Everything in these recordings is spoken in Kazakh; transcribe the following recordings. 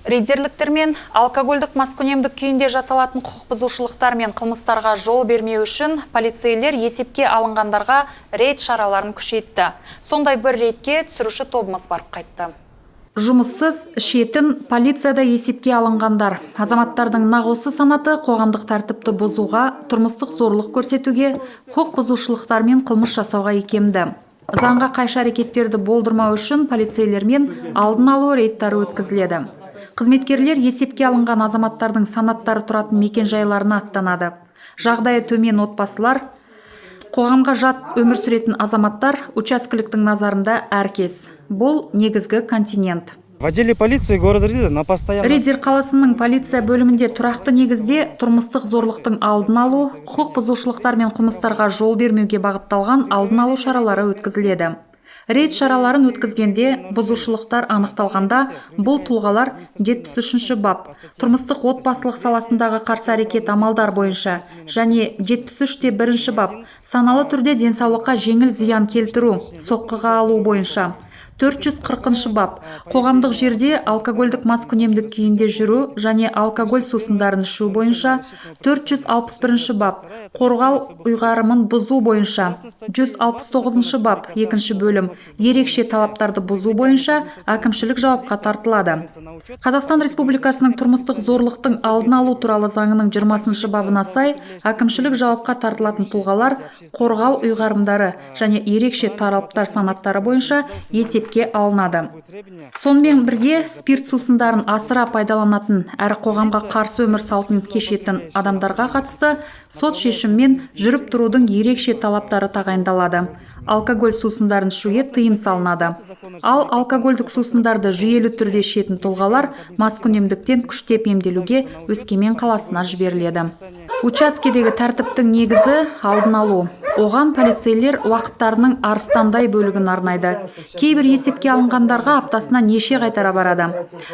Рейдерліктер мен алкогольдік маскүнемдік күйінде жасалатын құқық бұзушылықтар мен қылмыстарға жол бермеу үшін полицейлер есепке алынғандарға рейд шараларын күшейтті. Сондай бір рейдке түсіруші тобымыз барып қайтты. Жұмыссыз, ішетін, полицияда есепке алынғандар. Азаматтардың нақ осы санаты қоғамдық тәртіпті бұзуға, тұрмыстық зорлық көрсетуге, құқық бұзушылықтар мен қылмыс жасауға икемді. Заңға қайшы әрекеттерді болдырмау үшін полицейлермен алдын алу рейдтары өткізіледі. Қызметкерлер есепке алынған азаматтардың санаттары тұратын мекен-жайларына аттанады. Жағдайы төмен отбасылар, қоғамға жат өмір сүретін азаматтар учаскеліктің назарында әркез. Бұл негізгі континент. В отделе полиции города Ридер на постоянно... Ридер қаласының полиция бөлімінде тұрақты негізде тұрмыстық зорлықтың алдын алу, құқық бұзушылықтар мен қылмыстарға жол бермеуге бағытталған алдын алу шаралары өткізіледі. Рейд шараларын өткізгенде бұзушылықтар анықталғанда бұл тұлғалар 73-ші бап тұрмыстық отбасылық саласындағы қарсы әрекет амалдар бойынша және 73-те 1-ші бап саналы түрде денсаулыққа жеңіл зиян келтіру, соққыға алу бойынша 440-шы бап қоғамдық жерде алкогольдік маскүнемдік күйінде жүру және алкоголь сусындарын ішу бойынша 461-ші бап қорғау ұйғарымын бұзу бойынша 169-шы бап 2-ші бөлім ерекше талаптарды бұзу бойынша әкімшілік жауапқа тартылады. Қазақстан Республикасының тұрмыстық зорлықтың алдын алу туралы заңының 20-шы бабына сай әкімшілік жауапқа тартылатын тұлғалар қорғау ұйғарымдары және ерекше талаптар санаттары бойынша есепке алынады. Сонымен бірге спирт сусындарын асыра пайдаланатын әрі қоғамға қарсы өмір салтын кешетін адамдарға қатысты сот шешіммен жүріп тұрудың ерекше талаптары тағайындалады. Алкоголь сусындарын ішуге тыйым салынады. Ал алкогольдік сусындарды жүйелі түрде ішетін тұлғалар маскүнемдіктен күштеп емделуге Өскемен қаласына жіберіледі. Учаскедегі тәртіптің негізі алдын алу. Оған полицейлер уақыттарының арыстандай бөлігін арнайды. Кейбір есепке алынғандарға аптасына неше қайтара барады.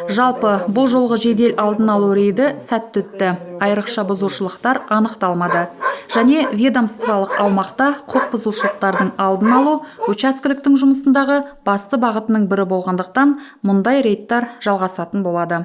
Жалпы бұл жолғы жедел алдын алу рейді сәтті өтті. Айрықша бұзушылықтар анықталмады. Және ведомстволық аумақта құқық бұзушылықтардың алдын алу учаскеліктің жұмысындағы басты бағытының бірі болғандықтан мұндай рейдтар жалғасатын болады.